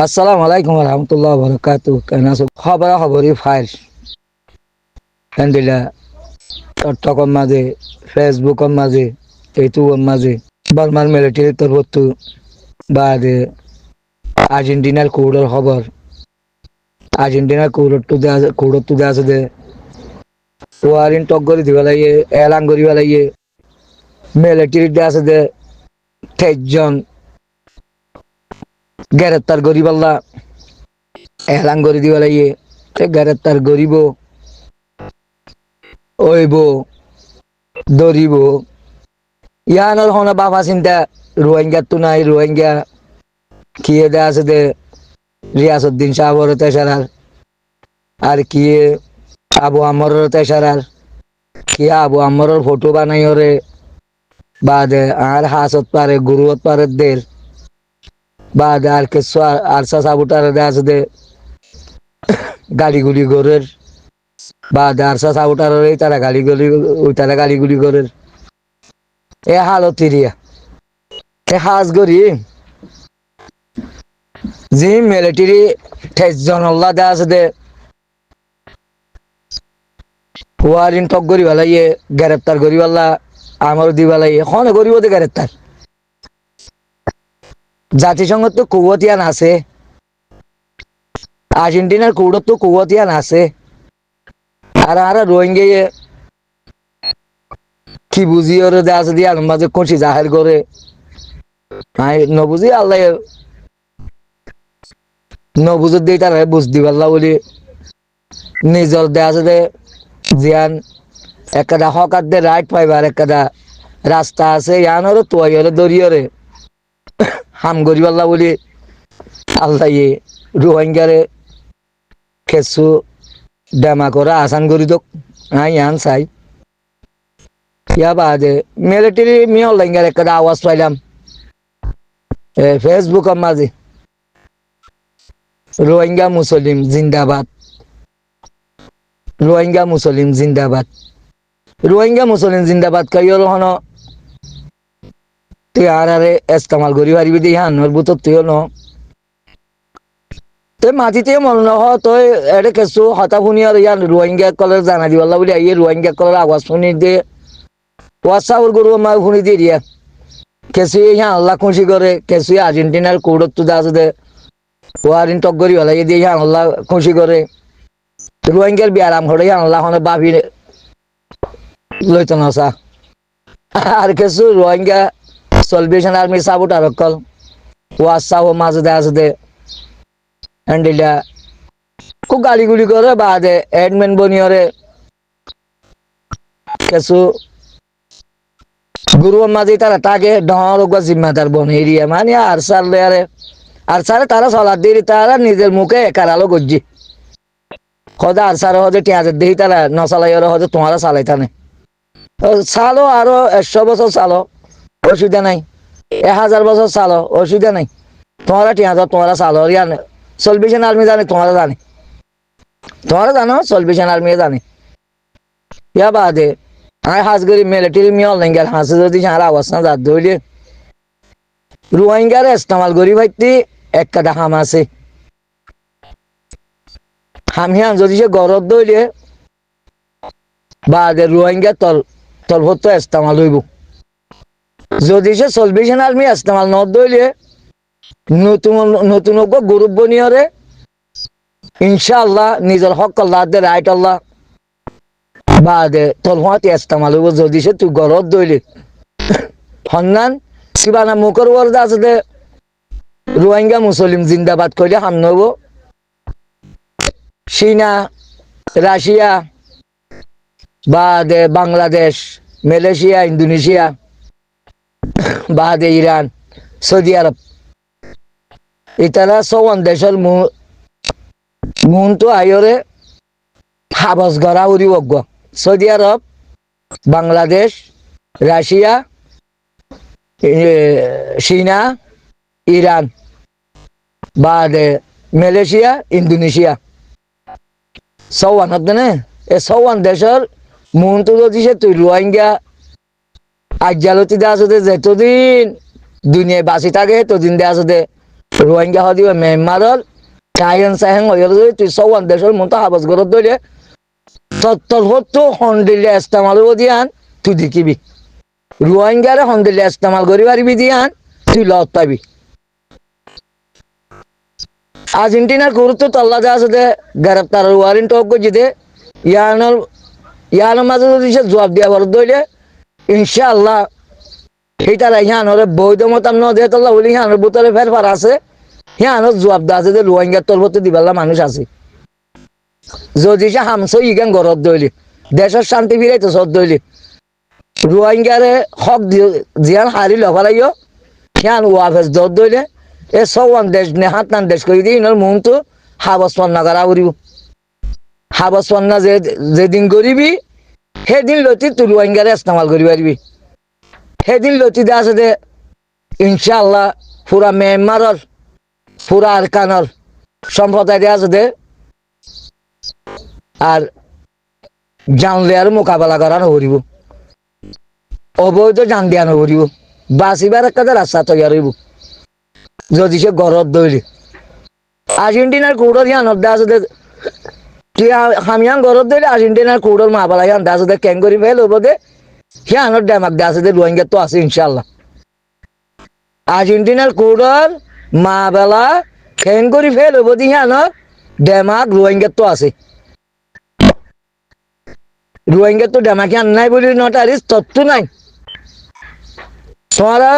আসসালামু আলাইকুম রহমতুল্লাহ বরকাতু কেন আছো খবরাখবরি ফাইল হেন্দিলা টিকটকৰ মাঝে ফেসবুকৰ মাঝে ইউটিউবৰ মাঝে বর্মার মিলিটারি তরফতো বাদে আর্জেন্টিনার কৌড়র খবর আর্জেন্টিনার কৌড়তো দেওয়া আছে দে ওয়ারিন টক করে দিবা লাগে এলান করিবা লাগে মিলিটারি দেওয়া আছে দে 23 জন গ্রেপ্তার করি পাল্লা এলান করে দিবা লাগে গ্রেপ্তার করিব ওইব দৌড়িব ইয়ানোর হন বাবা চিন্তা রোহিঙ্গা তো নাই রোহিঙ্গা কিয়ে দেয়া আছে দে রিয়াসউদ্দিন সাহর তেসারার আর কিয়ে আবু আমরের তেসারার কিয়ে আবু আমরের ফটো বানাই ওরে বাদে আর হাসত পারে গুরুত পারে দের বাদে আর কিছু আরসা সাবুটার দেয়া আছে দে গাড়িগুলি গরের বাদে আরসা সাবুটার তারা গাড়িগুলি ওই তারা গাড়িগুলি গরের এ হালত রিয়া এ হাজ গরি জি মিলিটারি 23 জন আল্লাহ দেয়া আছে দে ওয়ারিন টক করি ভালাইয়ে গ্রেপ্তার করি পাল্লা আমার দিবা লাগে এখন করিব দে গ্রেপ্তার জাতিসংঘ তো কুয়াতিয়ান আছে আর্জেন্টিনার কৌড়ত তো কুয়াতিয়ান আছে আর রোহিঙ্গা কি বুঝি ওরে দেয়া আছে দিয়ে আলম মাঝে খুশি জাহের করে নবুঝি আল্লাহ নবুঝত দিয়ে তারা বুঝ দিবাল্লা বলি নিজর দেয়া আছে দে জিয়ান একটা হকার দে রাইট পাইবার একটা রাস্তা আছে ইয়ানোর তোয়াই হলে দরিয়রে হাম গরিবাল্লা বলি আল্লাহ রোহিঙ্গারে খেসু ডেমা করা আসান করি দোক ইয়ান চাই ইয়া বাদে মিলিটারি মিয়া রোহিঙ্গার একটা আওয়াজ পাইলাম ফেসবুকের মাঝে রোহিঙ্গা মুসলিম জিন্দাবাদ রোহিঙ্গা মুসলিম জিন্দাবাদ রোহিঙ্গা মুসলিম জিন্দাবাদ কাইল হন তুই আরে ইস্তেমাল করি পারিবি দি হানোর বুতর তুই ন তুই মাটিতে মন নহ তুই এটা কিছু হতা শুনি আর ইয়ান রোহিঙ্গা কলের জানা দিবাল্লা বলি এই রোহিঙ্গা কলের আওয়াজ শুনি দে ওয়াসাউর গরু মা শুনি দিয়ে দিয়া কেসু ইহা আল্লাহ খুশি করে কেসু আর্জেন্টিনার কৌড়ত তো আছে দে ওয়ারিন টক করি ভালাই দিয়ে ইহা আল্লাহ খুশি করে রোহিঙ্গার বিয়ারাম ঘরে ইহা আল্লাহ হনে বাপি লইত নসা আর কিছু রোহিঙ্গা সলভেশন আর্মি সাবুটার কল ওয়াসাও মাঝে দে আছে দে হ্যান্ডিলা খুব গালিগুলি করে বাদে এডমেন বনিয়রে কিছু গুরু মাঝে তারা তাকে ডর জিম্মাদার বন এরিয়া মানে আর সারলে আর সারে তারা চলার দিয়ে তারা নিজের মুখে একারালো গজ্জি হদে আর সারে হদে টিয়াজের দেহি তারা নচালাই হদে তোমারা চালাই থানে চালো আরো 100 বছর চালো অসুবিধা নাই 1000 বছর চালো অসুবিধা নাই তোমারা টিয়াজত তোমারা চালো ইয়ান সলভেশন আর্মি জানে তোমারা জানো সলভেশন আর্মি জানে ইয়া বাদে আর হাজ করি মিলিটারি মিয়া রোহিঙ্গার হাসে যদি সারা আওয়াজ না যাত ধরলে রোহিঙ্গার ইস্তেমাল করি ভাইতি একটা হাম আছে হামিয়ান যদি সে গরত দইলে বাদে রোহিঙ্গা তলভত ইস্তেমাল হইব যদি সে সলভেশন আর্মি ইস্তেমাল ন দইলে নতুন গ্রুপ বনিয়রে ইনশাআল্লাহ নিজের হক আল্লাহ দে রাইট আল্লাহ বাদে তলভত ইস্তেমাল হইব যদি সে তুই গরত দইলে হন্নান কিবা না মুখর ওয়ার্ড আছে দে রোহিঙ্গা মুসলিম জিন্দাবাদ কইলে হাম নব চীনা রাশিয়া বাদে বাংলাদেশ মালয়েশিয়া ইন্দোনেশিয়া বাদে ইরান সৌদি আরব ইতারা 54 দেশের মুন তো আয়রে হাবস গড়া উড়ি বগ্গ সৌদি আরব বাংলাদেশ রাশিয়া চীনা ইরান বাদে মালয়েশিয়া ইন্দোনেশিয়া 54 হতে এ 54 দেশের মুন তো যদি সে তুই রোহিঙ্গা আজ্জালতি দে আছে যতদিন দুনিয়ায় বাঁচি থাকে ততদিন দে আছে রোহিঙ্গা হদিবে ম্যানমারর চাইন চাহেন হইল তুই সৌয়ান দেশের মতো হাবস গরত ধরে তত্তর হতো হন্ডিলে ইস্তেমাল দিয়ান তুই দেখিবি রোহিঙ্গারে হন্ডিলে ইস্তেমাল করি পারিবি দিয়ান তুই লত পাবি আর্জেন্টিনার গুরুত্ব তল্লা যা আছে গ্রেপ্তার ওয়ারেন্ট হোক যেতে ইয়ানোর মাঝে যদি সে জবাব দিয়া বরদ ধরলে ইনশাআল্লাহ সেইটারা ইহানোর বৈধ মতাম ন দিয়ে তল্লা বলি ইহানোর বোতলে ফেরফার আছে ইহানোর জবাব দা আছে যে রোহিঙ্গার তলবতে দিবাল্লা মানুষ আছে যদি সে হামসো ইগান গরত দইলি দেশের শান্তি ফিরাইতে সদ দইলি রোহিঙ্গারে হক জিয়ান হারি লফালাইও হিয়ান ওয়াফেস দর দইলে এ সওয়ান দেশ নে হাতান দেশ কই দি ইনর মুহতো হাবস পন্না করা করিব হাবস পন্না যেদিন করিবি সেদিন লতি তুই রোহিঙ্গারে ইস্তেমাল করি পারিবি সেদিন লতি দে আছে দে ইনশাআল্লাহ পুরা ম্যানমারর পুরা আরকানর সম্প্রদায় দে আছে দে আর জানলে আর মোকাবেলা করা নকরিব অবৈধ জান দিয়া নকরিব বাঁচিবার একটা রাস্তা তৈরি হইব যদি সে গরত দইলি আর্জেন্টিনার কৌড়র ইয়ান দে আছে দে তুই হামিয়ান গরত দইলে আর্জেন্টিনার কৌড়র মা বেলা ইয়ান দে আছে দে ক্যাং করি ফেল হব দে হিয়ানোর ড্যামাক দে আছে দে রোহিঙ্গা তো আছে ইনশাল্লাহ আর্জেন্টিনার কৌড়র মা বেলা ক্যাং করি ফেল হব দে হিয়ানোর ড্যামাক রোহিঙ্গা তো আছে রোহিঙ্গা তো ড্যামাকে আন নাই বলি নটারিস তত্ত্ব নাই তোমারা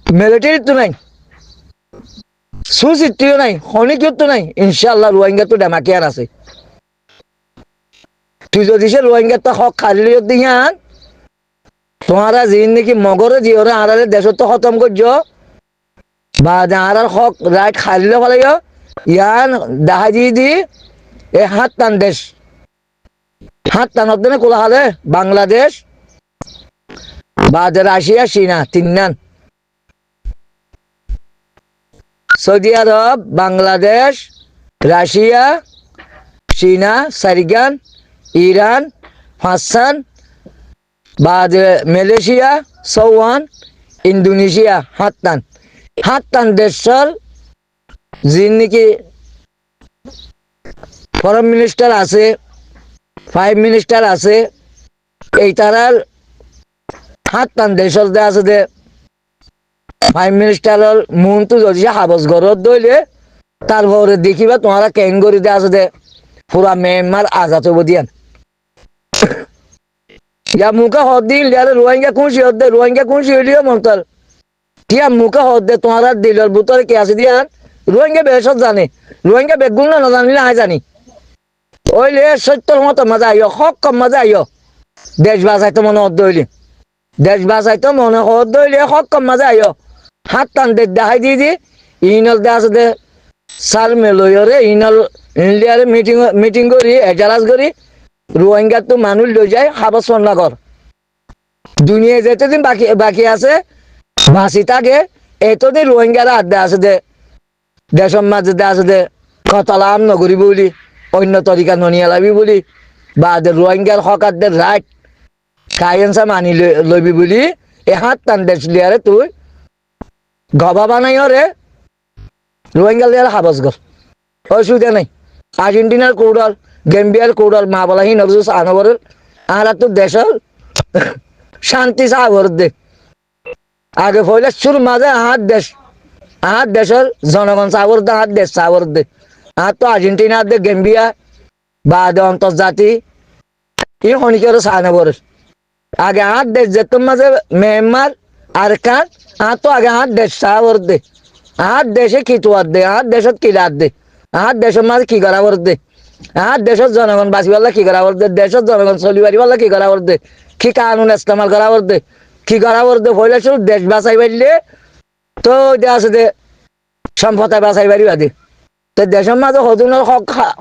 মিলিটারি তো নাই সুচিত্রীয় নাই খনিকীয় তো নাই ইনশাআল্লাহ রোহিঙ্গা তো ড্যামাকে আর আছে তুই যদি সে রোহিঙ্গা তো হক খালি দিয়ান তোমারা যিন নাকি মগরে জিওরে আড়ালে দেশ তো খতম করছ বা আর হক রাইট খালিলে ফেলে ইয়ান দাহাজি দি এ হাত টান দেশ হাত টানত দেনে কোলা হালে বাংলাদেশ বা রাশিয়া চীনা তিননান সৌদি আরব বাংলাদেশ রাশিয়া চীনা সারিগান ইরান পাঁচসান বা মালয়েশিয়া চৌহান ইন্দোনেশিয়া হাত টান দেশের যিন নাকি ফরেন মিনিস্টার আছে প্রাইম মিনিস্টার আছে এই তারার হাত টান দেশের দে আছে দে প্রাইম মিনিস্টারের মনটো যদি হাবস ঘরত দইলে তারপরে দেখিবা তোমারা ক্যাঙ্গরি দে আছে দে পুরা ম্যানমার আজাদ হব দিয়ান ইয়া মুখে হদ দিন লিয়ারে রোহিঙ্গা খুশি হদ দে রোহিঙ্গা খুশি হইলিও মন্তর টিয়া মুখে হদ দে তোমারা দিলের ভিতরে কে আছে দিয়ান রোহিঙ্গা বেশত জানে রোহিঙ্গা বেগুন না জানিলে আয় জানি ওইলে সত্যর মতো মজা আইও হক কম মজা আইও দেশ বাঁচাইতে মনে হদ দইলি দেশ বাঁচাইতে মনে হদ দইলে হক কম মজা আইও হাত টান দে দেখাই দিয়ে দি ইনল দে আছে দে সার মেলরে ইনল ইন্ডিয়ারে মিটিং করি এজালাস করি রোহিঙ্গা তো মানুষ লই যায় হাবস নগর দুনিয়ায় যেতদিন বাকি আছে বাঁচি থাকে এতদিন রোহিঙ্গারা আড্ডা আছে দে দেশের মাঝে দে আছে দে কতলাম নগরী বলি অন্য তরিকা ননিয়া লাবি বলি বা রোহিঙ্গার হকারদের রাইট কায়েন্সা মানি লবি বলি এ হাত টান দেশ লিয়ারে তুই গবা বানাই রে রোহিঙ্গা লিয়ারে হাবস গর অসুবিধা নাই আর্জেন্টিনার কৌডল গেম্বিয়ার কৌডল মা বলাহি নবজুস আনবরের আর তো দেশের শান্তি সাগর দে আগে ফলে সুর মাঝে হাত দেশের জনগণ সাগর দে হাত দেশ সাগর দে আর তো আর্জেন্টিনার দে গেম্বিয়া বা অন্তর্জাতি এই খনিকের সানবরের আগে হাত দেশ যেত মাঝে ম্যানমার আর কান আর তো আগে হাত দেশ সাগর দে হাত দেশে খিতুয়ার দে হাত দেশত কিলার দে হাত দেশের মাঝে কি করাবর দে হাত দেশের জনগণ বাঁচিবাল্লা কি করাবর দে দেশের জনগণ চলিবারিবাল্লা কি করাবর দে কি কানুন ইস্তেমাল করাবর দে কি করাবর দে পয়লা শুরু দেশ বাঁচাই পারলে তো আছে দে সম্পদ বাঁচাই পারিবা দে তো দেশের মাঝে সদুনের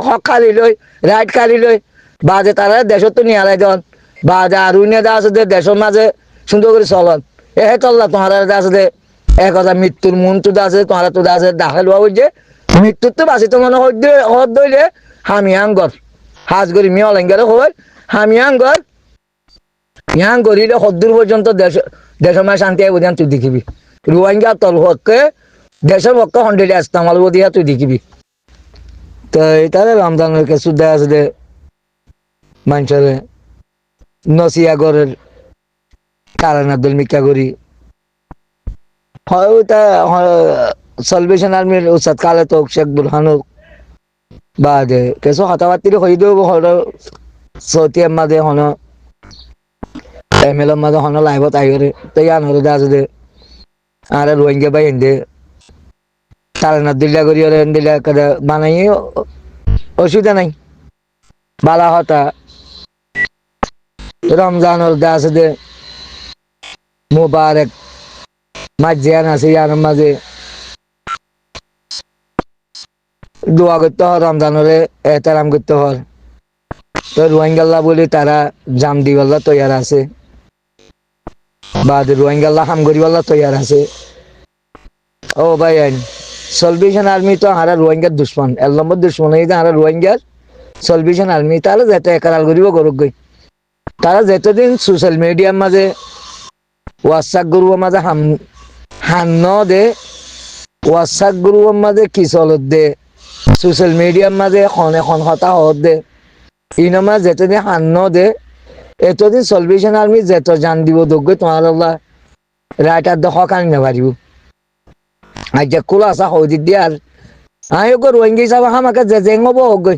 হক খালি লই রাইট খালি লই বা যে তারা দেশত তো নিয়ালাই দেন বা যে আরু নিয়ে দে আছে দে দেশের মাঝে সুন্দর করে চলন এ চললা তোমার আছে দে এক কথা মৃত্যুর মন তো আছে তোমার তো আছে দাখিল হওয়া বুঝছে মৃত্যুর তো বাঁচিত মনে হদ দইলে হামি আঙ্গর হাজ করি মিয়লেঙ্গারে হয় হামি আঙ্গর ইয়াং করিলে সদ্দূর পর্যন্ত দেশের মাঝে শান্তি আইব তুই দেখিবি রোহিঙ্গা তল হককে দেশের পক্ষে হন্ডেডে আসতাম আলু দিয়া তুই দেখিবি তো এটারে রমজানের কিছু দেয়া আছে যে মানুষের নসিয়া গরের কারণ আব্দুল মিকা করি হয় ওটা সলভেশন আর্মির উস্তাদ কালে তো শেখ বুরহানুক বা যে কিছু হতাবাতির হয়ে দেবো হলো সৌতি মাঝে হন এমএলএর মাঝে হন লাইভত আইরে তো ইয়ান হলো দে আছে যে আর রোহিঙ্গা বাই হিন্দে কারণ আব্দুল্লাহ করি ওরে হিন্দিল্লা করে বানাই অসুবিধা নাই বালা হতা রমজান দে আছে যে মুবারক মাঝিয়ান আছে ইয়ার মাঝে দোয়া করতে হয় রমজানরে এহতারাম করতে হয় তো রোহিঙ্গাল্লা বলে তারা জাম দিওয়াল্লা তৈয়ার আছে বা রোহিঙ্গাল্লা হাম করিওয়াল্লা তৈয়ার আছে ও ভাই সলভেশন আর্মি তো হারা রোহিঙ্গার দুশ্মন এক নম্বর দুশ্মন এই যে হারা রোহিঙ্গার সলভেশন আর্মি তাহলে যেতে একাল করিব করুক গই তারা যেতদিন সোশ্যাল মিডিয়ার মাঝে হোয়াটসঅ্যাপ গ্রুপের মাঝে হান্ন দে হোয়াটসঅ্যাপ গ্রুপের মাঝে কি চলত দে সোশ্যাল মিডিয়ার মাঝে এখন হতা হত দে ইনমা যেতদিন হান্ন দে এতদিন সলভেশন আর্মি যেত জান দিব দোগ্য তোমার রাইটার দে হক আনি নাপারিব আজ কুল আসা হদি দিয়ে আর আয় রোহিঙ্গা হিসাবে আমাকে যে জেং হব হোক গই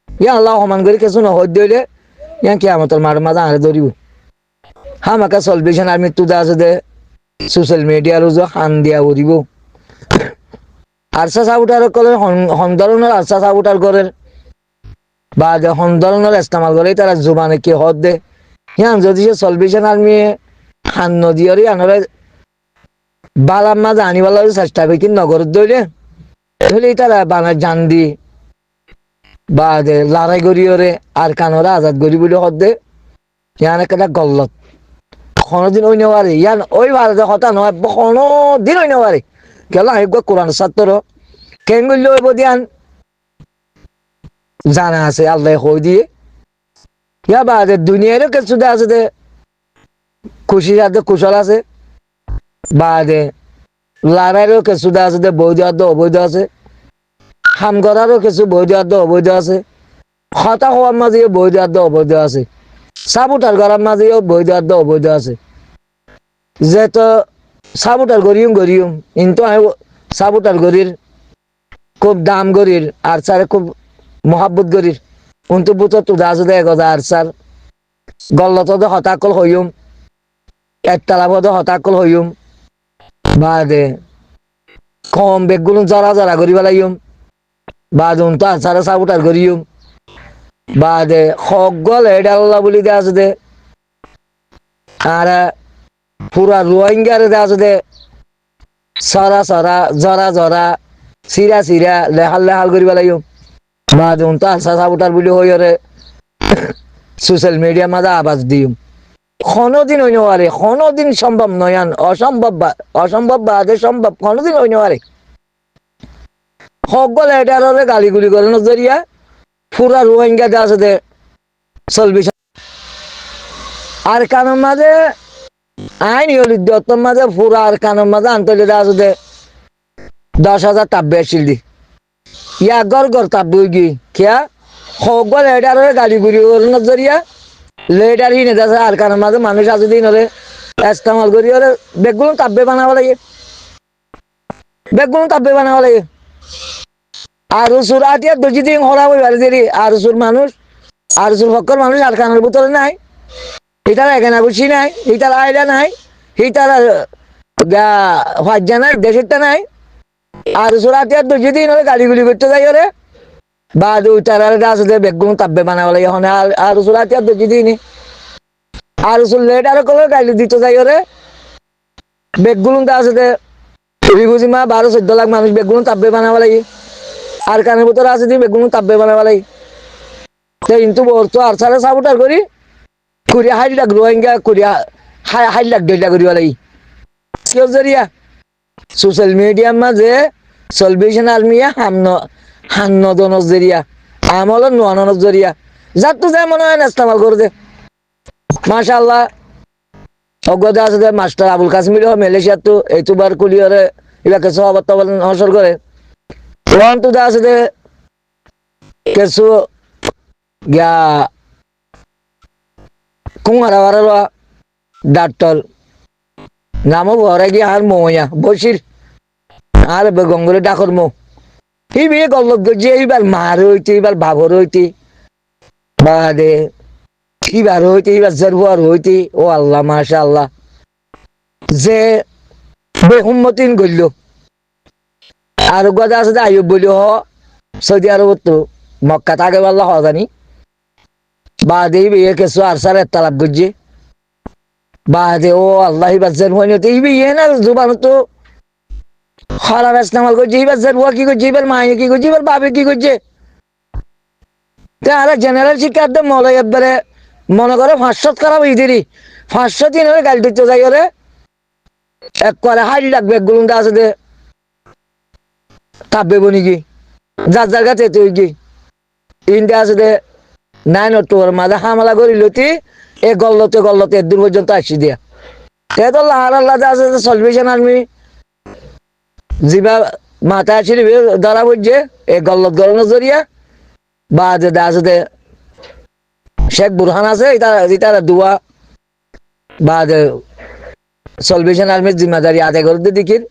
ইয়া আল্লাহ সমান করে কিছু নহদ দিলে ইয়া কি আমার মার মাঝে আরে ধরিব আমাকে সলভেশন আর্মি তো আছে দে সোশ্যাল মিডিয়ার হান দিয়া উড়িব আরসা সাবুটার করে ধরনের আরসা সাবুটার করে বা হন ধরনের ইস্তেমাল করে তারা জুবানে কি হদ দে ইয়ান যদি সে সলভেশন আর্মি হান নদীরে আনরে বালার মাঝে আনিবার চেষ্টা করি নগর দইলে তাহলে তারা বানা জান দি বা লড়াই করিওরে আর কানরে আজাদ করি বলে হদ দে ইয়ান একটা গল্লত কোনোদিন ওই নেওয়ারে ইয়ান ওই ভারতে কথা নয় কোনোদিন ওই নেওয়ারে কেলা একবার কোরআন ছাত্র কেন করলে ওই বদিয়ান জানা আছে আল্লাহ হই দিয়ে ইয়া বাদে দুনিয়ারও কিছু আছে দে খুশি আছে কুশল আছে বাদে লড়াইয়েরও কিছু আছে দে বৈধ আছে অবৈধ আছে হাম করারও কিছু বৈধ আছে অবৈধ আছে হতা হওয়ার মাঝে বৈধ আছে অবৈধ আছে সাবুটার করার মাঝেও বৈধ আছে অবৈধ আছে যে তো সাবুটার গরিম কিন্তু সাবুটার গরির খুব দাম গরির আর স্যার খুব মহাব্বত গরির উন্তু বুতো তো দাজ দে গজা আর স্যার গল্লত হতাকল হইম একতলা পদ হতাকল হইম বা দে কম বেগগুলো জরা জরা করি পেলাইম বা উন্তু আর স্যার সাবুটার গরিম বা দে সকল এডাল্লা বলি দে আছে দে আর পুরা রোহিঙ্গার দে আছে দে সরা সরা জরা জরা সিরা সিরা লেহাল লেহাল করি পেলাইম বা উন্তু আর সাবুটার বলি হইরে সোশ্যাল মিডিয়ার মাঝে আবাস দিম কোনোদিন হইতে পারে কোনোদিন সম্ভব নয়ান অসম্ভব বাদে সম্ভব কোনোদিন হইতে পারে সকল এটারে গালিগুলি করে নজরিয়া পুরা রোহিঙ্গা যে আছে চলবি আর কানের মাঝে আইন ইয়লিদ্যতর মাঝে পুরা আর কানের মাঝে আন্তর্জাতিক আছে 10,000 তাব্বে আসছিল দি ইয়া গড় তাব্বই গি কিয়া সকল এটারে গালিগুলি করে নজরিয়া লেটার হিনে আছে আর কানের মাঝে মানুষ আছে দিন হলে ইস্তেমাল করি হলে বেগগুলো তাব্বে বানাবো লাগে আর সুর আটিয়া দুজি দিন হরা হয়ে বাড়ি দেরি আর সুর মানুষ আর সুর ফক্কর মানুষ আর কানের ভিতরে নাই হিটার এখানে বুঝি নাই হিটার আইডা নাই হিটার ফাজ্জা নাই দেশেরটা নাই আর সুর আটিয়া দুজি দিন হলে গাড়িগুলি করতে যাই হলে বা দুই তার আছে বেগগুলো তাব্বে বানাবো লাগে এখন আর সুর আটিয়া দুজি দিন আর সুর লেটার করে গাড়ি দিতে যাই হলে বেগগুলো আছে রিগুজিমা 12-14 লাখ মানুষ বেগুন তাব্বে বানাবো লাগে আর কানের ভিতরে আছে দিয়ে বেগুন তাব্বে বানাবো লাগে কিন্তু তো আর সারা সাবুটার করি 20 লাখ রোহিঙ্গা 20 লাখ ডেটা করিব লাগে কেউ জরিয়া সোশ্যাল মিডিয়ার মাঝে সলভেশন আর্মিয়া হান্ন দনজ জরিয়া আমল নোয়ানোর জরিয়া যার তো যায় মনে হয় ইস্তেমাল করে দে মাশাআল্লাহ অজ্ঞতা আছে মাস্টার আবুল কাসমির মালয়েশিয়া তো এইবার কুলিয়রে এবার কিছু আবার তো নসর করে ওয়ান টু দা আছে যে কিছু গিয়া কুমারা বারা ডাক্তার নামও ঘরে গিয়ে আর ময়া বসির আর গঙ্গলে ডাকর মো এই বিয়ে গল্লত গিয়ে এইবার মার হইতে এইবার বাবর হইতে বাদে এইবার হইতে এইবার জারুয়ার হইতে ও আল্লাহ মাশা আল্লাহ যে বেহুম্মতিন গইল আর গদা আছে আইব বলি হ সৌদি আরব তো মক্কা থাকে বললা হ জানি বাদে বিয়ে কিছু আর সার তালাক গজ্জে বাদে ও আল্লাহ এইবার জান হইনি তো এই বিয়ে না জুবান তো হারার ইস্তেমাল করছে এইবার জারুয়া কি করছে এবার মায়ে কি করছে এবার বাবে কি করছে আরে জেনারেল শিক্ষার্থী মলে একবারে মনে করে 500 খারাপ ইদেরই 500 দিন হলে গাড়ি দিতে যাই ওরে এক করে হাইল লাগবে একগুলো আছে দে কাঁপবে বনি কি যার জায়গা তেতে কি ইন্ডিয়া আছে দে 9 অক্টোবর মাঝে হামলা করি লতি এ গল্লতে দূর পর্যন্ত আসি দিয়া এ তো লাহার আল্লাহ আছে সলভেশন আর্মি জিবা মাথা আসি ধরা পড়ছে এ গল্লত গরমের জরিয়া বা যে আছে দে শেখ বুরহান আছে এটা দুয়া বা যে সলভেশন আর্মির জিম্মাদারি আদায় করতে দেখির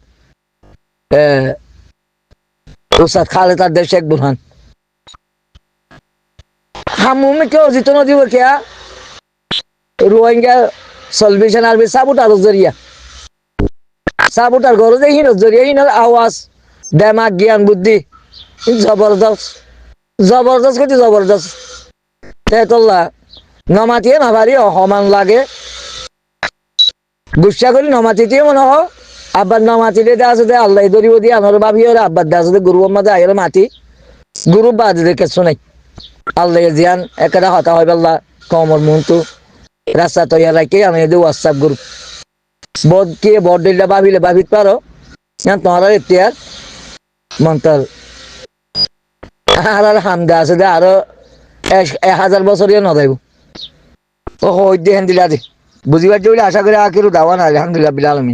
উস্তাদ খালেদ আর শেখ বুরহান হামুমে কেউ জিত না দিব কে রোহিঙ্গা সলভেশন আর্মি সাবুটার জরিয়া সাবুটার গরজে হিনোর জরিয়া হিনোর আওয়াজ দেমাগ জ্ঞান বুদ্ধি জবরদস্ত জবরদস্ত করছি জবরদস্ত তেতল্লা নমাতিয়ে নাভারি সমান লাগে গুসা করি নমাতিতে মনে হ আব্বার নমাতিতে আছে দে আল্লাহ দরিব দিয়ে আনার ভাবি ওরা আব্বার দে আছে গুরু মাঝে আইলে মাতি গুরু বাদ দে কিছু নাই আল্লাহ জিয়ান একটা হতা হয় পাল্লা কমর মন্তু রাস্তা তৈরি রাখে আমি দে হোয়াটসঅ্যাপ গ্রুপ বদ কে বদ দিলে ভাবিত পারো তোমার এতিয়ার মন্তর আর হামদা আছে দে আরো 1000 বছর ইয়ে নদাইব ও হই দিয়ে দিলা দে বুঝিবার জন্য আশা করে আখিরু দাওয়ান আলহামদুলিল্লাহ বিল আলামিন